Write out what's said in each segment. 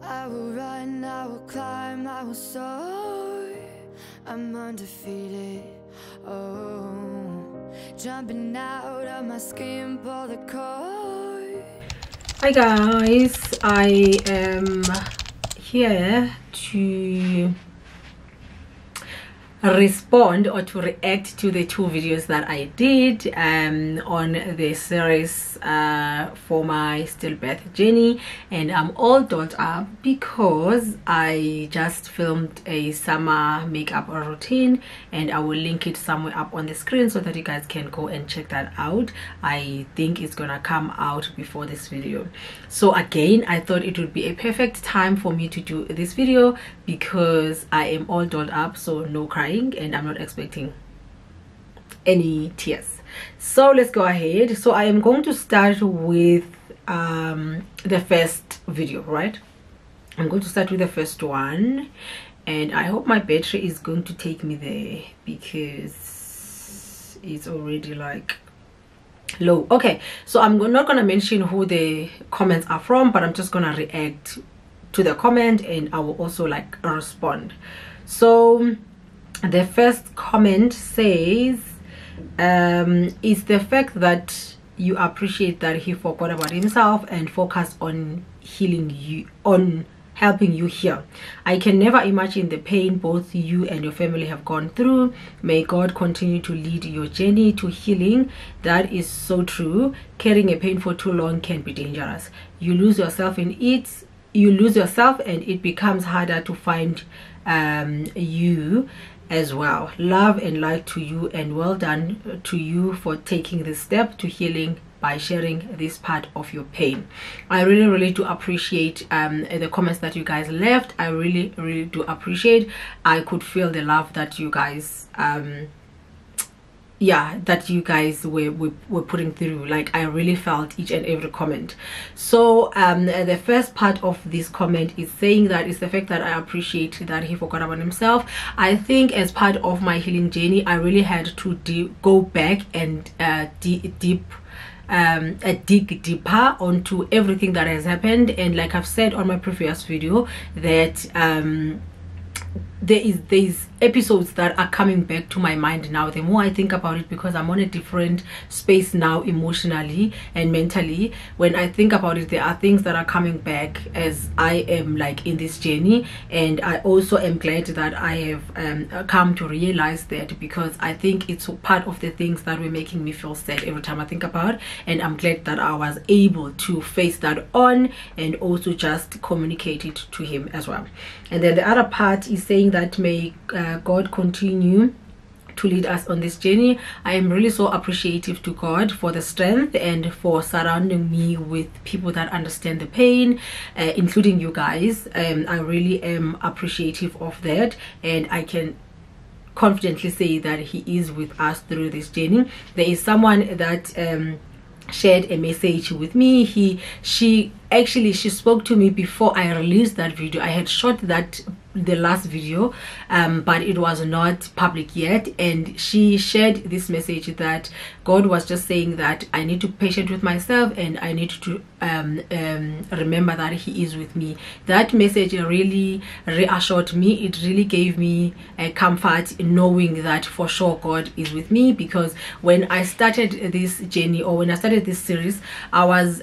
I will run, I will climb, I will soar. I'm undefeated. Oh, jumping out of my skin, pull the cord. Hi guys, I am here to respond or to react to the two videos that I did on the series for my stillbirth journey, and I'm all dolled up because I just filmed a summer makeup routine, and I will link it somewhere up on the screen so that you guys can go and check that out. I think it's gonna come out before this video. So again, I thought it would be a perfect time for me to do this video because I am all dolled up, so no crying, and I'm not expecting any tears. So let's go ahead. So I am going to start with the first video, right? I'm going to start with the first one, and I hope my battery is going to take me there because it's already like low. Okay, so I'm not gonna mention who the comments are from, but I'm just gonna react to the comment, and I will also like respond. So the first comment says it's the fact that you appreciate that he forgot about himself and focused on healing you, on helping you heal. I can never imagine the pain both you and your family have gone through. May God continue to lead your journey to healing. That is so true. Carrying a pain for too long can be dangerous. You lose yourself in it. You lose yourself, and it becomes harder to find you as well. Love and light to you, and well done to you for taking this step to healing by sharing this part of your pain. I really do appreciate the comments that you guys left. I really do appreciate. I could feel the love that you guys that you guys were putting through. Like, I really felt each and every comment. So the first part of this comment is saying that it's the fact that I appreciate that he forgot about himself. I think as part of my healing journey, I really had to go back and dig deeper onto everything that has happened. And like I've said on my previous video, that there's episodes that are coming back to my mind now the more I think about it, because I'm on a different space now emotionally and mentally. When I think about it, there are things that are coming back as I am like in this journey, and I also am glad that I have come to realize that, because I think it's part of the things that were making me feel sad every time I think about, and I'm glad that I was able to face that on and also just communicate it to him as well. And then the other part is saying that may God continue to lead us on this journey. I am really so appreciative to God for the strength and for surrounding me with people that understand the pain, including you guys. I really am appreciative of that, and I can confidently say that he is with us through this journey. There is someone that shared a message with me. She spoke to me before I released that video. I had shot the last video, but it was not public yet, and she shared this message that God was just saying that I need to be patient with myself, and I need to remember that he is with me. That message really reassured me. It really gave me a comfort in knowing that for sure God is with me, because when I started this journey, or when I started this series, I was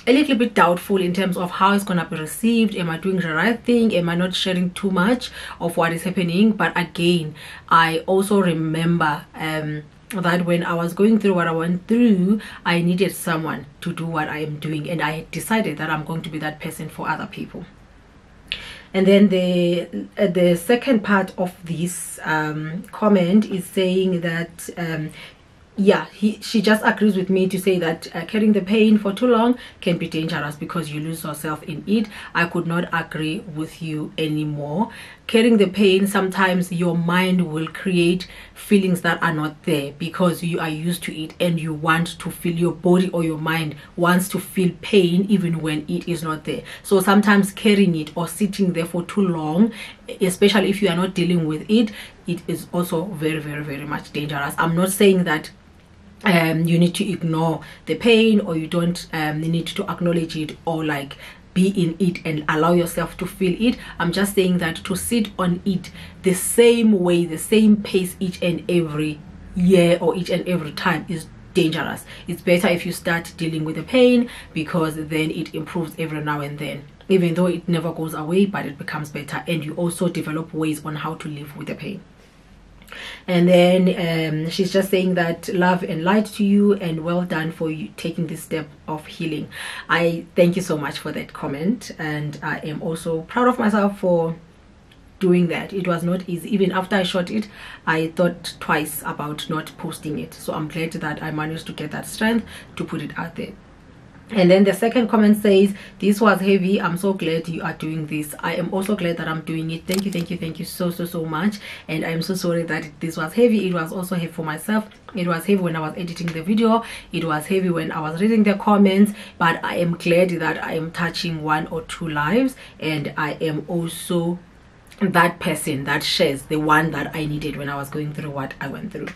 a little bit doubtful in terms of how it's gonna be received. Am I doing the right thing? Am I not sharing too much of what is happening? But again, I also remember that when I was going through what I went through, I needed someone to do what I am doing, and I decided that I'm going to be that person for other people. And then the second part of this comment is saying that she just agrees with me to say that carrying the pain for too long can be dangerous because you lose yourself in it. I could not agree with you anymore. Carrying the pain, sometimes your mind will create feelings that are not there because you are used to it, and you want to feel, your body or your mind wants to feel pain even when it is not there. So sometimes carrying it or sitting there for too long, especially if you are not dealing with it, it is also very much dangerous. I'm not saying that you need to ignore the pain, or you don't need to acknowledge it, or like be in it and allow yourself to feel it. I'm just saying that to sit on it the same way, the same pace each and every year or each and every time is dangerous. It's better if you start dealing with the pain, because then it improves every now and then, even though it never goes away, but it becomes better, and you also develop ways on how to live with the pain. And then she's just saying that love and light to you, and well done for you taking this step of healing. I thank you so much for that comment, and I am also proud of myself for doing that. It was not easy. Even after I shot it, I thought twice about not posting it, so I'm glad that I managed to get that strength to put it out there. And then the second comment says, this was heavy. I'm so glad you are doing this. I am also glad that I'm doing it. Thank you so much. And I'm so sorry that this was heavy. It was also heavy for myself. It was heavy when I was editing the video. It was heavy when I was reading the comments, but I am glad that I am touching 1 or 2 lives, and I am also that person that shares the one that I needed when I was going through what I went through.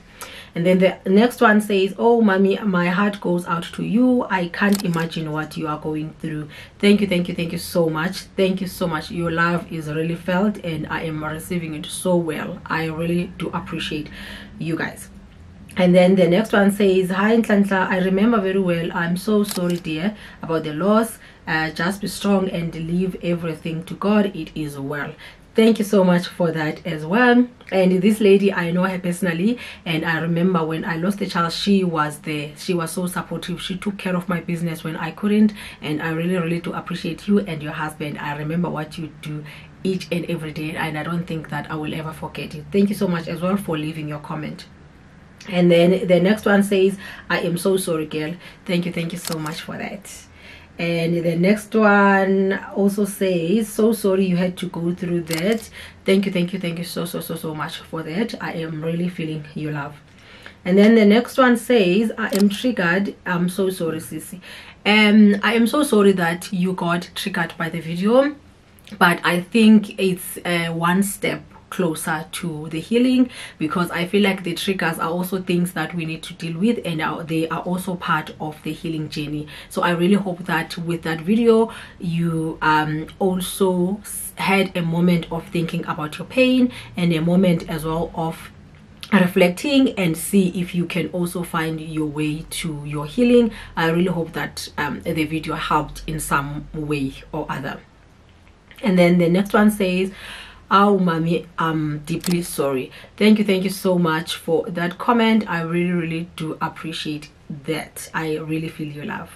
And then the next one says, oh mommy, my heart goes out to you. I can't imagine what you are going through. Thank you so much. Thank you so much. Your love is really felt, and I am receiving it so well. I really do appreciate you guys. And then the next one says, hi Nhlanhla, I remember very well. I'm so sorry dear about the loss. Just be strong and leave everything to God. It is well. Thank you so much for that as well. And this lady, I know her personally, and I remember when I lost the child, she was there. She was so supportive. She took care of my business when I couldn't, and I really do appreciate you and your husband. I remember what you do each and every day, and I don't think that I will ever forget it. Thank you so much as well for leaving your comment. And then the next one says, I am so sorry girl. Thank you so much for that. And the next one also says, so sorry you had to go through that. Thank you so much for that. I am really feeling your love. And then the next one says, I am triggered. I'm so sorry Sissy. I am so sorry that you got triggered by the video, but I think it's one step closer to the healing, because I feel like the triggers are also things that we need to deal with, and they are also part of the healing journey. So I really hope that with that video you also had a moment of thinking about your pain, and a moment as well of reflecting and see if you can also find your way to your healing. I really hope that the video helped in some way or other. And then the next one says, oh mommy, I'm deeply sorry. Thank you so much for that comment. I really do appreciate that. I really feel your love.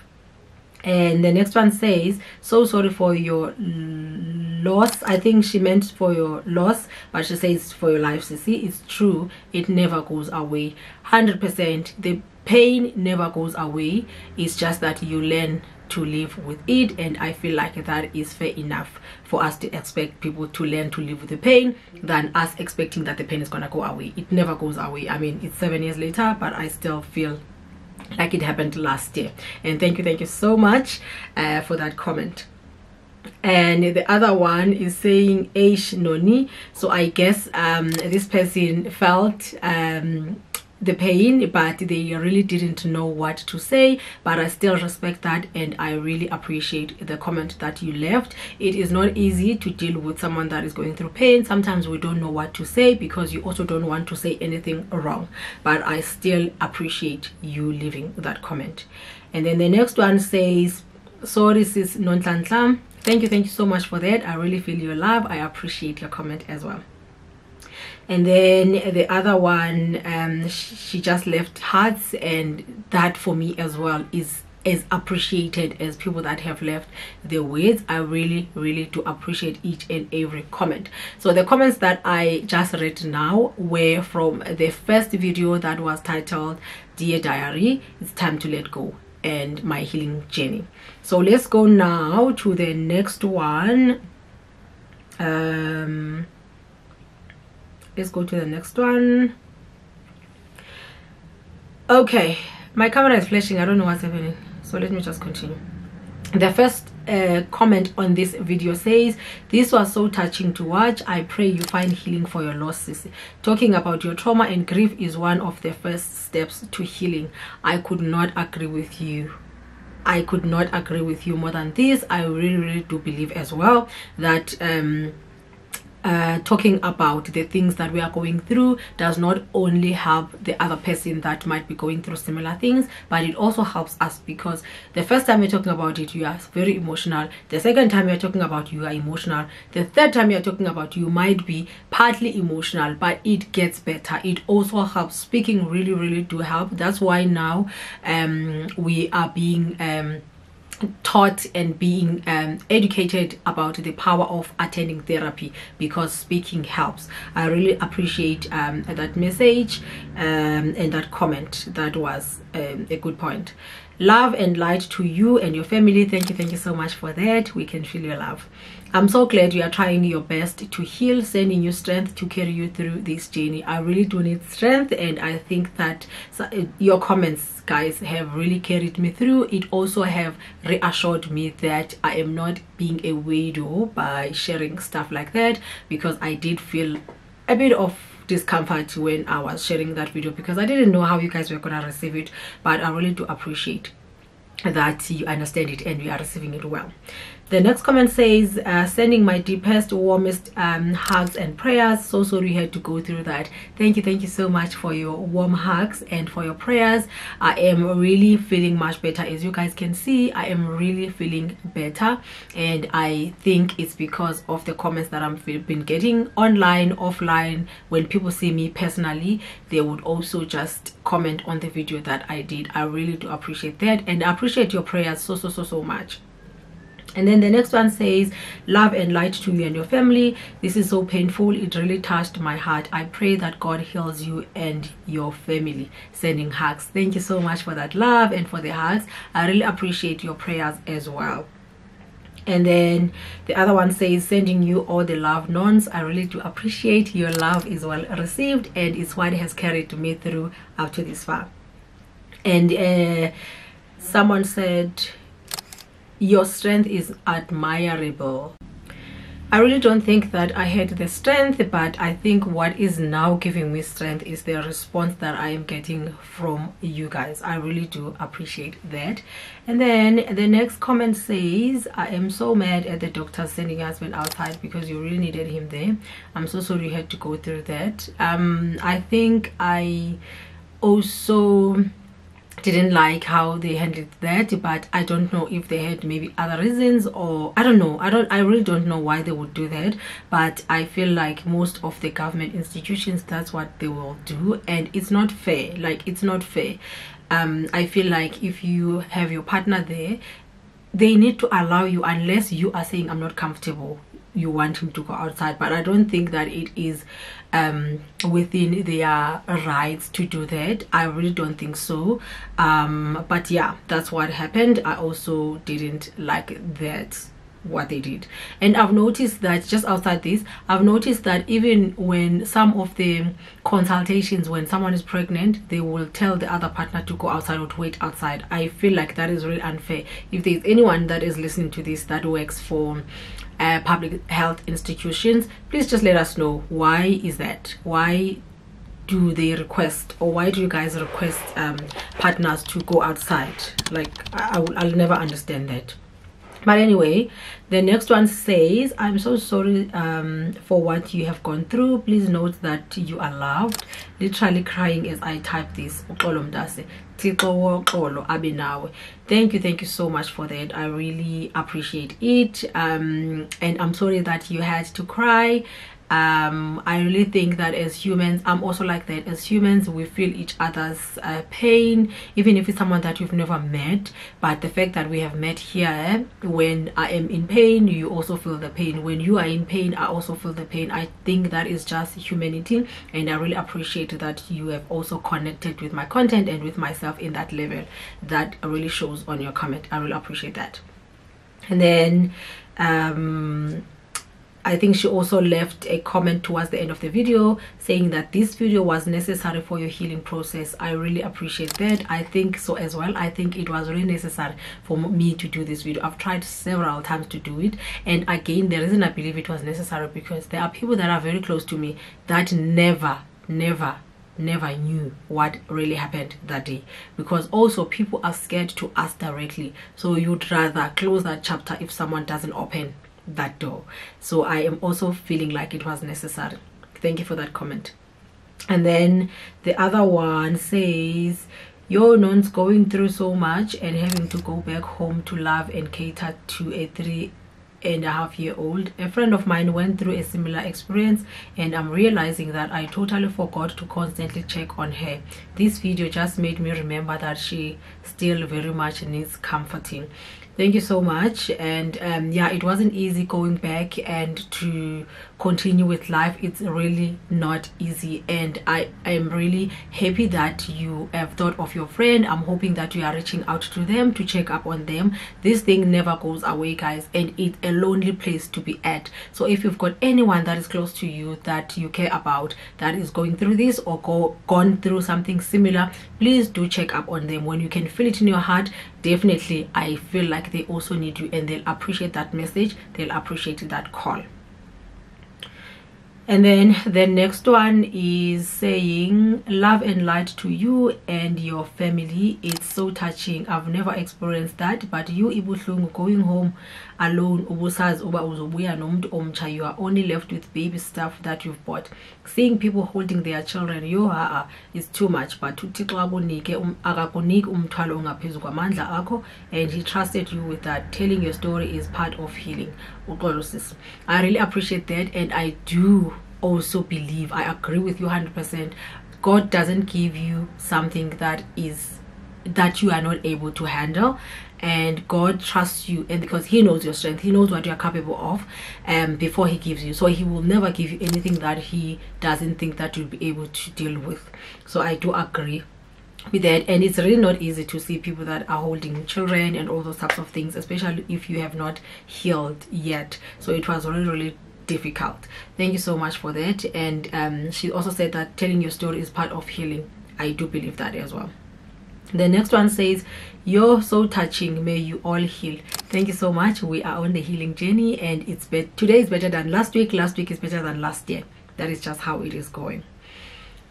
And the next one says, so sorry for your loss. I think she meant for your loss, but she says for your life Sissy. It's true, it never goes away. 100%. The pain never goes away. It's just that you learn to live with it, and I feel like that is fair enough for us to expect people to learn to live with the pain than us expecting that the pain is gonna go away. It never goes away. I mean, it's 7 years later, but I still feel like it happened last year. And thank you so much for that comment. And the other one is saying Aish Noni. So I guess this person felt the pain, but they really didn't know what to say, but I still respect that, and I really appreciate the comment that you left. It is not easy to deal with someone that is going through pain. Sometimes we don't know what to say, because you also don't want to say anything wrong, but I still appreciate you leaving that comment. And then the next one says, sorry sis Nhlanhla. Thank you so much for that. I really feel your love. I appreciate your comment as well. And then the other one, she just left hearts, and that for me as well is as appreciated as people that have left their words. I really do appreciate each and every comment. So the comments that I just read now were from the first video that was titled Dear Diary, It's Time to Let Go, and My Healing Journey. So let's go now to the next one. Let's go to the next one. Okay, my camera is flashing. I don't know what's happening, so let me just continue. The first comment on this video says, this was so touching to watch. I pray you find healing for your loss, Sissy. Talking about your trauma and grief is one of the first steps to healing. I could not agree with you. I could not agree with you more than this. I really do believe as well that talking about the things that we are going through does not only help the other person that might be going through similar things, but it also helps us, because the first time you're talking about it, you are very emotional. The second time you're talking about, you are emotional. The third time you're talking about, you might be partly emotional, but it gets better. It also helps. Speaking really do help. That's why now we are being taught and being educated about the power of attending therapy, because speaking helps. I really appreciate that message and that comment. That was a good point. Love and light to you and your family. Thank you so much for that. We can feel your love. I'm so glad you are trying your best to heal, sending you strength to carry you through this journey. I really do need strength, and I think that your comments, guys, have really carried me through. It also have reassured me that I am not being a weirdo by sharing stuff like that, because I did feel a bit of discomfort when I was sharing that video, because I didn't know how you guys were gonna receive it. But I really do appreciate that you understand it and you are receiving it well. The next comment says, sending my deepest, warmest hugs and prayers. So sorry you had to go through that. Thank you so much for your warm hugs and for your prayers. I am really feeling much better. As you guys can see, I am really feeling better, and I think it's because of the comments that I've been getting online, offline. When people see me personally, they would also just comment on the video that I did. I really do appreciate that, and I appreciate your prayers so much. And then the next one says, love and light to you and your family. This is so painful. It really touched my heart. I pray that God heals you and your family. Sending hugs. Thank you so much for that love and for the hugs. I really appreciate your prayers as well. And then the other one says, sending you all the love, Nons. I really do appreciate your love is well received, and it's what has carried me through up to this far. And someone said, your strength is admirable. I really don't think that I had the strength, but I think what is now giving me strength is the response that I am getting from you guys. I really do appreciate that. And then the next comment says, I am so mad at the doctor sending your husband outside because you really needed him there. I'm so sorry you had to go through that. I think I also didn't like how they handled that, but I don't know if they had maybe other reasons, or I don't know. I really don't know why they would do that, but I feel like most of the government institutions, that's what they will do, and it's not fair. Like, it's not fair. I feel like if you have your partner there, they need to allow you, unless you are saying I'm not comfortable, you want him to go outside. But I don't think that it is within their rights to do that. I really don't think so. But yeah, that's what happened. I also didn't like that, what they did. And I've noticed that just outside this, I've noticed that even when some of the consultations, when someone is pregnant, they will tell the other partner to go outside or to wait outside. I feel like that is really unfair. If there's anyone that is listening to this that works for public health institutions, please just let us know, why is that? Why do they request, or why do you guys request partners to go outside? Like, I'll never understand that. But anyway, the next one says, I'm so sorry for what you have gone through. Please note that you are loved. Literally crying as I type this. Thank you so much for that. I really appreciate it. And I'm sorry that you had to cry. I really think that as humans, I'm also like that. As humans, we feel each other's pain, even if it's someone that you've never met. But the fact that we have met here, when I am in pain, you also feel the pain. When you are in pain, I also feel the pain. I think that is just humanity, and I really appreciate that you have also connected with my content and with myself in that level. That really shows on your comment. I really appreciate that. And then I think she also left a comment towards the end of the video saying that this video was necessary for your healing process. I really appreciate that. I think so as well. I think it was really necessary for me to do this video. I've tried several times to do it, and again, the reason I believe it was necessary because there are people that are very close to me that never never knew what really happened that day, because also people are scared to ask directly, so you'd rather close that chapter if someone doesn't open that door. So I am also feeling like it was necessary. Thank you for that comment. And then the other one says, your non's going through so much and having to go back home to love and cater to a 3.5-year-old. A friend of mine went through a similar experience, and I'm realizing that I totally forgot to constantly check on her. This video just made me remember that she still very much needs comforting. Thank you so much. And yeah, it wasn't easy going back and to continue with life. It's really not easy, and I am really happy that you have thought of your friend. I'm hoping that you are reaching out to them to check up on them. This thing never goes away, guys, and it's a lonely place to be at. So if you've got anyone that is close to you that you care about that is going through this or gone through something similar, please do check up on them. When you can feel it in your heart, definitely I feel like they also need you, and they'll appreciate that message, they'll appreciate that call. And then the next one is saying, love and light to you and your family. It's so touching. I've never experienced that, but you ibuhlungu going home alone, you are only left with baby stuff that you've bought. Seeing people holding their children, is too much. But and he trusted you with that. Telling your story is part of healing. I really appreciate that, and I do also believe, I agree with you 100%. God doesn't give you something that you are not able to handle, and God trusts you, and because he knows your strength, he knows what you are capable of before he gives you. So he will never give you anything that he doesn't think that you'll be able to deal with. So I do agree with that. And it's really not easy to see people that are holding children and all those types of things, especially if you have not healed yet. So it was really difficult. Thank you so much for that. And she also said that telling your story is part of healing. I do believe that as well. The next one says, you're so touching, may you all heal. Thank you so much. We are on the healing journey, and today is better than last week is better than last year. That is just how it is going.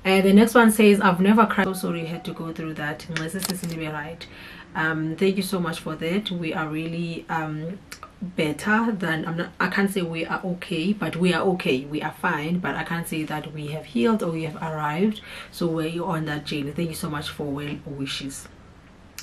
And the next one says, I've never cried. So sorry you had to go through that. Right. Thank you so much for that. We are really better than, I can't say we are okay, but we are okay, we are fine, but I can't say that we have healed or we have arrived. So we're on that journey. Thank you so much for well wishes.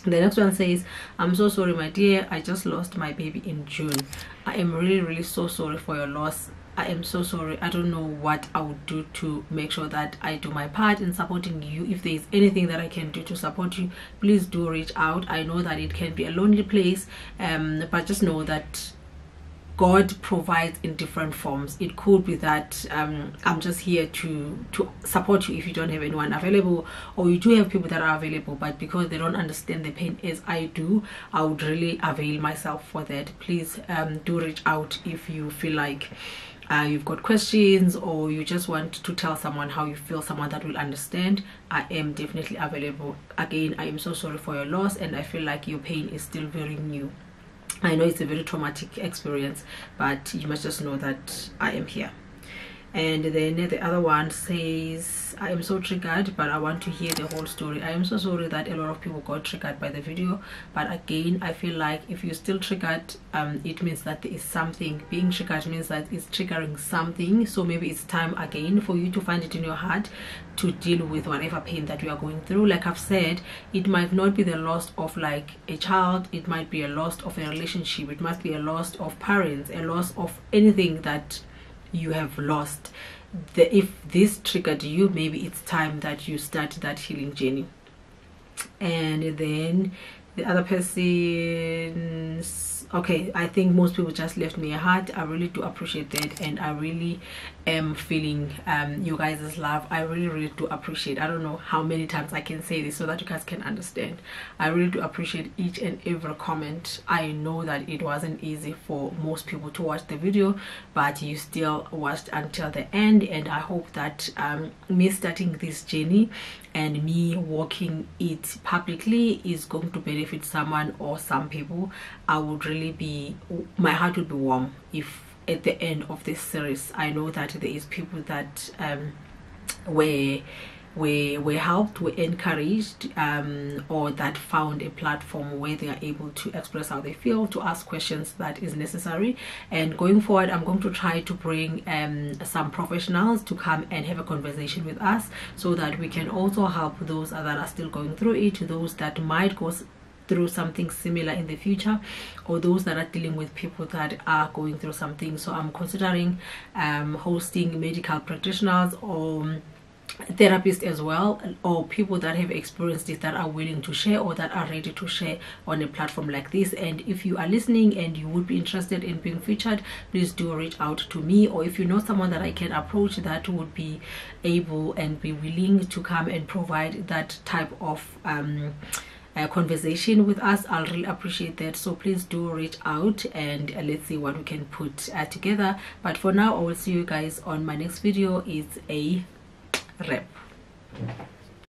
The next one says, I'm so sorry, my dear, I just lost my baby in June. I am really so sorry for your loss. I am so sorry. I don't know what I would do to make sure that I do my part in supporting you. If there is anything that I can do to support you, please do reach out. I know that it can be a lonely place, but just know that God provides in different forms. It could be that I'm just here to support you if you don't have anyone available, or you do have people that are available, but because they don't understand the pain as I do, I would really avail myself for that. Please do reach out if you feel like you've got questions, or you just want to tell someone how you feel, someone that will understand. I am definitely available. Again, I am so sorry for your loss, and I feel like your pain is still very new. I know it's a very traumatic experience, but you must just know that I am here. And then the other one says, I am so triggered, but I want to hear the whole story. I am so sorry that a lot of people got triggered by the video, but again, I feel like if you're still triggered, it means that there is something. Being triggered means that it's triggering something. So maybe it's time again for you to find it in your heart to deal with whatever pain that you are going through. Like I've said, it might not be the loss of like a child, it might be a loss of a relationship, it must be a loss of parents, a loss of anything that you have lost. If this triggered you, maybe it's time that you start that healing journey. And then the other person's, okay, I think most people just left me a heart. I really do appreciate that, and I really am feeling you guys' love. I really do appreciate. I don't know how many times I can say this so that you guys can understand. I really do appreciate each and every comment. I know that it wasn't easy for most people to watch the video, but you still watched until the end, and I hope that me starting this journey and me walking it publicly is going to benefit someone or some people. I would really be, my heart would be warm if at the end of this series I know that there is people that were were helped, were encouraged, or that found a platform where they are able to express how they feel, to ask questions that is necessary. And going forward, I'm going to try to bring some professionals to come and have a conversation with us, so that we can also help those that are still going through it, those that might go through something similar in the future, or those that are dealing with people that are going through something. So I'm considering hosting medical practitioners or therapists as well, or people that have experienced it that are willing to share, or that are ready to share on a platform like this. And if you are listening and you would be interested in being featured, please do reach out to me, or if you know someone that I can approach that would be able and be willing to come and provide that type of conversation with us, I'll really appreciate that. So please do reach out, and let's see what we can put together. But for now, I will see you guys on my next video. It's a wrap.